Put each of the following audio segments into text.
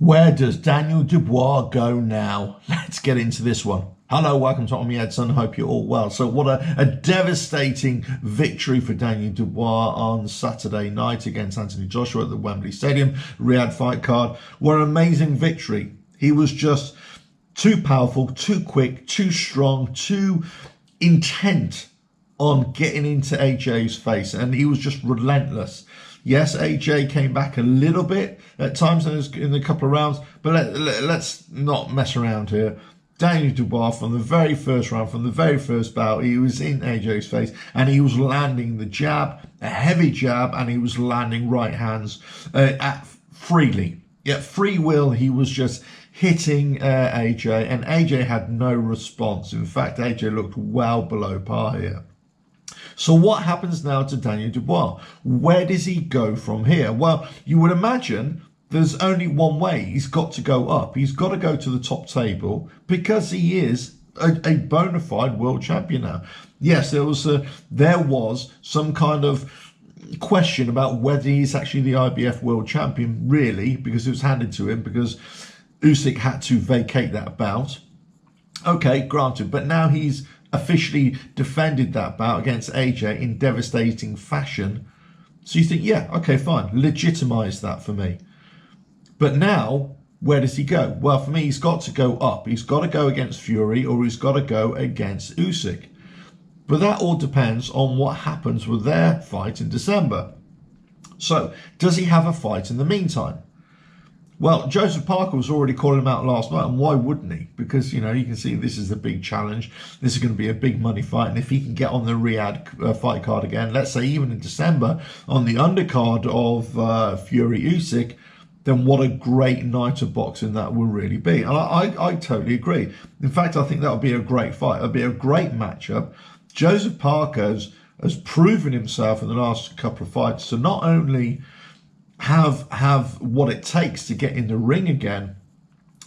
Where does Daniel Dubois go now? Let's get into this one. Hello, welcome to On Me Edson. Hope you're all well. So what a devastating victory for Daniel Dubois on Saturday night against Anthony Joshua at the Wembley Stadium, Riyadh fight card. What an amazing victory. He was just too powerful, too quick, too strong, too intent on getting into AJ's face, and he was just relentless. Yes, AJ came back a little bit at times in a couple of rounds, but let's not mess around here. Daniel Dubois, from the very first round, from the very first bout, he was in AJ's face and he was landing the jab, a heavy jab, and he was landing right hands freely. Yet free will, he was just hitting AJ, and AJ had no response. In fact, AJ looked well below par here. So what happens now to Daniel Dubois? Where does he go from here? Well, you would imagine there's only one way. He's got to go up. He's got to go to the top table because he is a bona fide world champion now. Yes, there was some kind of question about whether he's actually the IBF world champion, really, because it was handed to him because Usyk had to vacate that bout. Okay, granted, but now he's officially defended that bout against AJ in devastating fashion. So you think, yeah, okay, fine, legitimize that for me. But now, where does he go? Well, for me, he's got to go up. He's got to go against Fury, or he's got to go against Usyk. But that all depends on what happens with their fight in December. So, does he have a fight in the meantime? Well, Joseph Parker was already calling him out last night, and why wouldn't he? Because, you know, you can see this is a big challenge. This is going to be a big money fight, and if he can get on the Riyadh fight card again, let's say even in December, on the undercard of Fury Usyk, then what a great night of boxing that will really be. And I totally agree. In fact, I think that would be a great fight. It would be a great matchup. Joseph Parker has proven himself in the last couple of fights to not only have what it takes to get in the ring again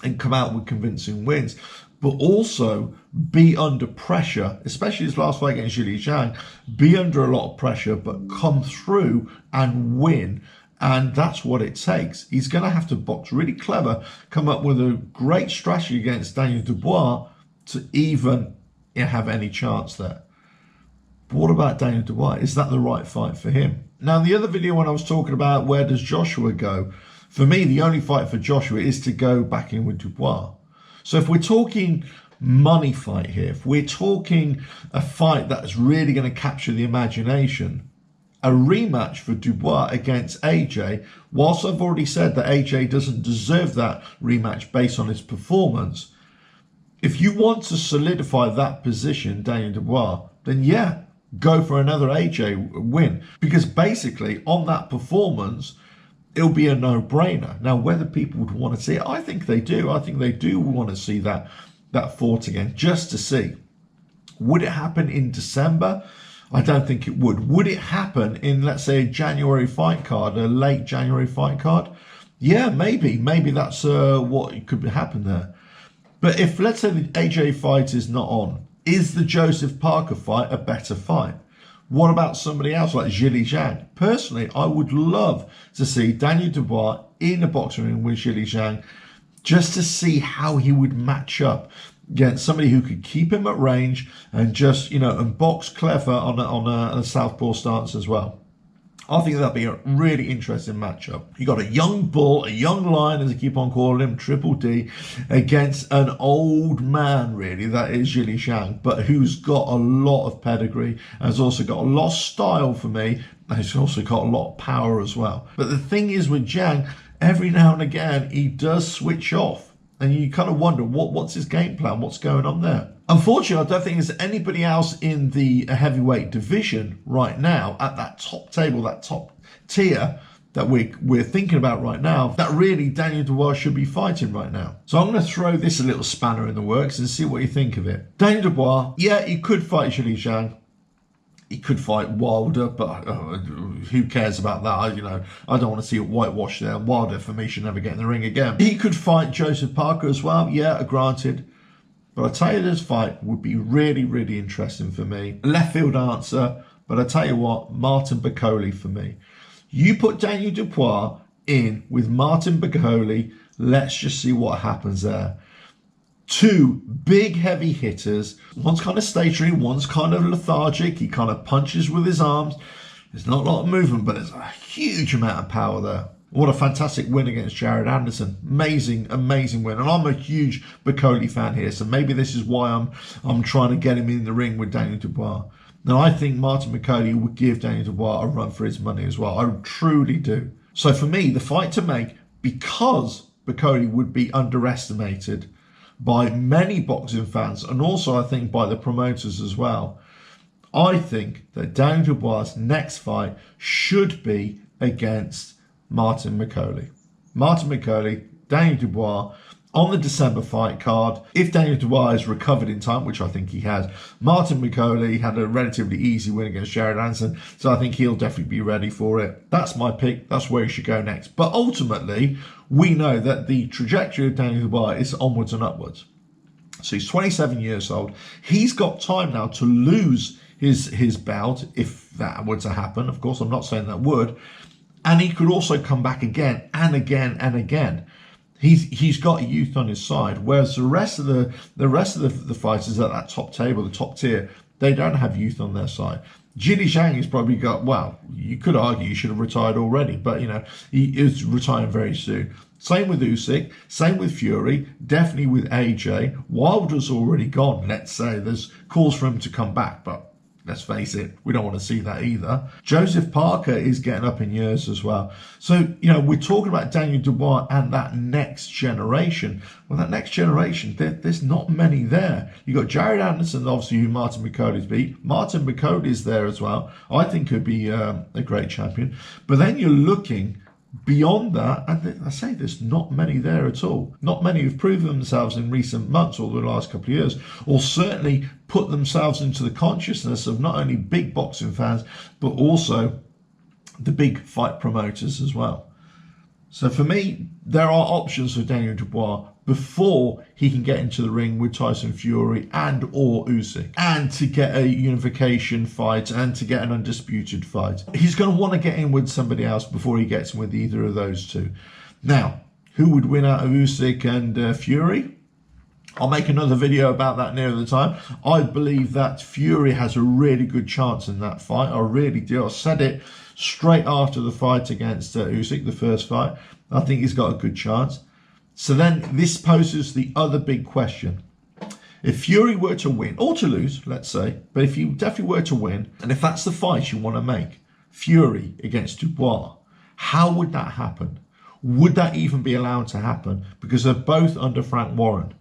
and come out with convincing wins, but also be under pressure, especially his last fight against Zhilei Zhang, be under a lot of pressure, but come through and win. And that's what it takes. He's going to have to box really clever, come up with a great strategy against Daniel Dubois to even have any chance there. But what about Daniel Dubois? Is that the right fight for him? Now, in the other video when I was talking about where does Joshua go, for me, the only fight for Joshua is to go back in with Dubois. So if we're talking money fight here, if we're talking a fight that's really going to capture the imagination, a rematch for Dubois against AJ, whilst I've already said that AJ doesn't deserve that rematch based on his performance, if you want to solidify that position, Daniel Dubois, then yeah, go for another AJ win. Because basically, on that performance, it'll be a no-brainer. Now, whether people would want to see it, I think they do. I think they do want to see that fought again, just to see. Would it happen in December? I don't think it would. Would it happen in, let's say, a January fight card, a late January fight card? Yeah, maybe. Maybe that's what could happen there. But if, let's say, the AJ fight is not on, is the Joseph Parker fight a better fight? What about somebody else like Zhilei Zhang? Personally, I would love to see Daniel Dubois in a boxing ring with Zhilei Zhang, just to see how he would match up against somebody who could keep him at range and just, you know, and box clever on a southpaw stance as well. I think that'd be a really interesting matchup. You got a young bull, a young lion, as I keep on calling him, Triple D, against an old man, really, that is Zhilei Zhang, but who's got a lot of pedigree, and has also got a lot of style for me, and he's also got a lot of power as well. But the thing is with Zhang, every now and again, he does switch off. And you kind of wonder, what's his game plan? What's going on there? Unfortunately, I don't think there's anybody else in the heavyweight division right now at that top table, that top tier that we're thinking about right now, that really Daniel Dubois should be fighting right now. So I'm going to throw this a little spanner in the works and see what you think of it. Daniel Dubois, yeah, he could fight Zhilei Zhang. He could fight Wilder, but who cares about that? I don't want to see it whitewashed there. Wilder, for me, should never get in the ring again. He could fight Joseph Parker as well. Yeah, granted. But I tell you, this fight would be really, really interesting for me. Left field answer, but I tell you what, Martin Bakole for me. You put Daniel Dubois in with Martin Bakole Let's just see what happens there. Two big heavy hitters. One's kind of stationary, one's kind of lethargic. He kind of punches with his arms. There's not a lot of movement, but there's a huge amount of power there. What a fantastic win against Jared Anderson. Amazing, amazing win. And I'm a huge Bakole fan here, so maybe this is why I'm trying to get him in the ring with Daniel Dubois. Now, I think Martin Bakole would give Daniel Dubois a run for his money as well. I truly do. So for me, the fight to make, because Bakole would be underestimated by many boxing fans, and also I think by the promoters as well, I think that Daniel Dubois' next fight should be against Martin Bakole. Martin Bakole, Daniel Dubois on the December fight card. If Daniel Dubois is recovered in time, which I think he has, Martin Bakole had a relatively easy win against Jared Anderson, so I think he'll definitely be ready for it. That's my pick. That's where he should go next. But ultimately, we know that the trajectory of Daniel Dubois is onwards and upwards. So he's 27 years old. He's got time now to lose his belt, if that were to happen. Of course, I'm not saying that would. And he could also come back again and again and again. He's got youth on his side, whereas the rest of the fighters at that top table, the top tier, they don't have youth on their side. Jili Zhang has probably got, well, you could argue he should have retired already, but you know, he is retiring very soon. Same with Usyk, same with Fury, definitely with AJ. Wilder's already gone, let's say. There's calls for him to come back, but let's face it, we don't want to see that either. Joseph Parker is getting up in years as well. So, you know, we're talking about Daniel Dubois and that next generation. Well, that next generation, there's not many there. You've got Jared Anderson, obviously, who Martin Bakole's beat. Martin Bakole is there as well. I think could be a great champion. But then you're looking beyond that, and I say there's not many there at all. Not many have proven themselves in recent months or the last couple of years, or certainly put themselves into the consciousness of not only big boxing fans, but also the big fight promoters as well. So for me, there are options for Daniel Dubois before he can get into the ring with Tyson Fury and or Usyk, and to get a unification fight and to get an undisputed fight. He's going to want to get in with somebody else before he gets in with either of those two. Now, who would win out of Usyk and Fury? I'll make another video about that near the time. I believe that Fury has a really good chance in that fight. I really do. I said it straight after the fight against Usyk, the first fight. I think he's got a good chance. So then this poses the other big question. If Fury were to win, or to lose, let's say, but if you definitely were to win, and if that's the fight you want to make, Fury against Dubois, how would that happen? Would that even be allowed to happen? Because they're both under Frank Warren.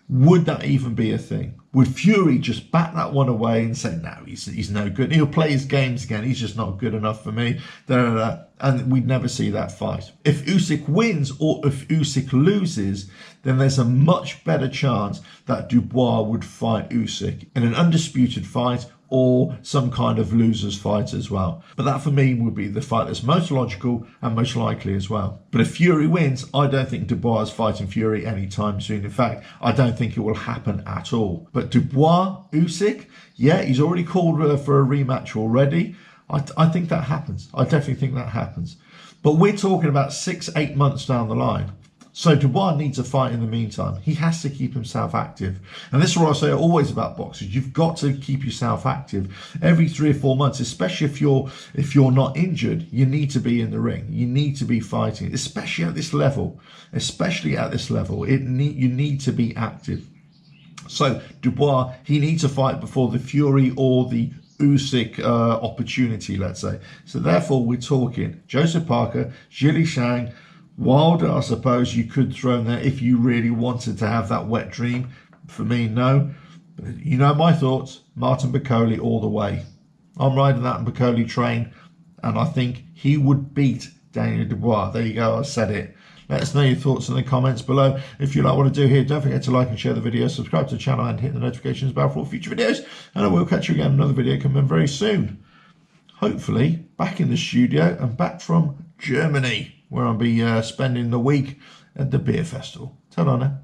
Would that even be a thing? Would Fury just back that one away and say, no, he's no good. He'll play his games again. He's just not good enough for me. And we'd never see that fight. If Usyk wins or if Usyk loses, then there's a much better chance that Dubois would fight Usyk in an undisputed fight or some kind of loser's fight as well. But that for me would be the fight that's most logical and most likely as well. But if Fury wins, I don't think Dubois is fighting Fury anytime soon. In fact, I don't think it will happen at all. But Dubois, Usyk, yeah, he's already called for a rematch already. I think that happens. I definitely think that happens. But we're talking about 6-8 months down the line. So Dubois needs a fight in the meantime. He has to keep himself active. And this is what I say always about boxers. You've got to keep yourself active. Every 3 or 4 months, especially if you're not injured, you need to be in the ring. You need to be fighting, especially at this level. Especially at this level, you need to be active. So Dubois, he needs a fight before the Fury or the Usyk opportunity, let's say. So therefore, we're talking Joseph Parker, Jili Zhang, Wilder, I suppose you could throw in there if you really wanted to have that wet dream. For me, no. But you know my thoughts. Martin Bakole all the way. I'm riding that Bakole train, and I think he would beat Daniel Dubois. There you go, I said it. Let us know your thoughts in the comments below. If you like what I do here, don't forget to like and share the video, subscribe to the channel and hit the notifications bell for all future videos. And I will catch you again in another video coming very soon. Hopefully back in the studio and back from Germany, where I'll be spending the week at the beer festival. Ta-da now.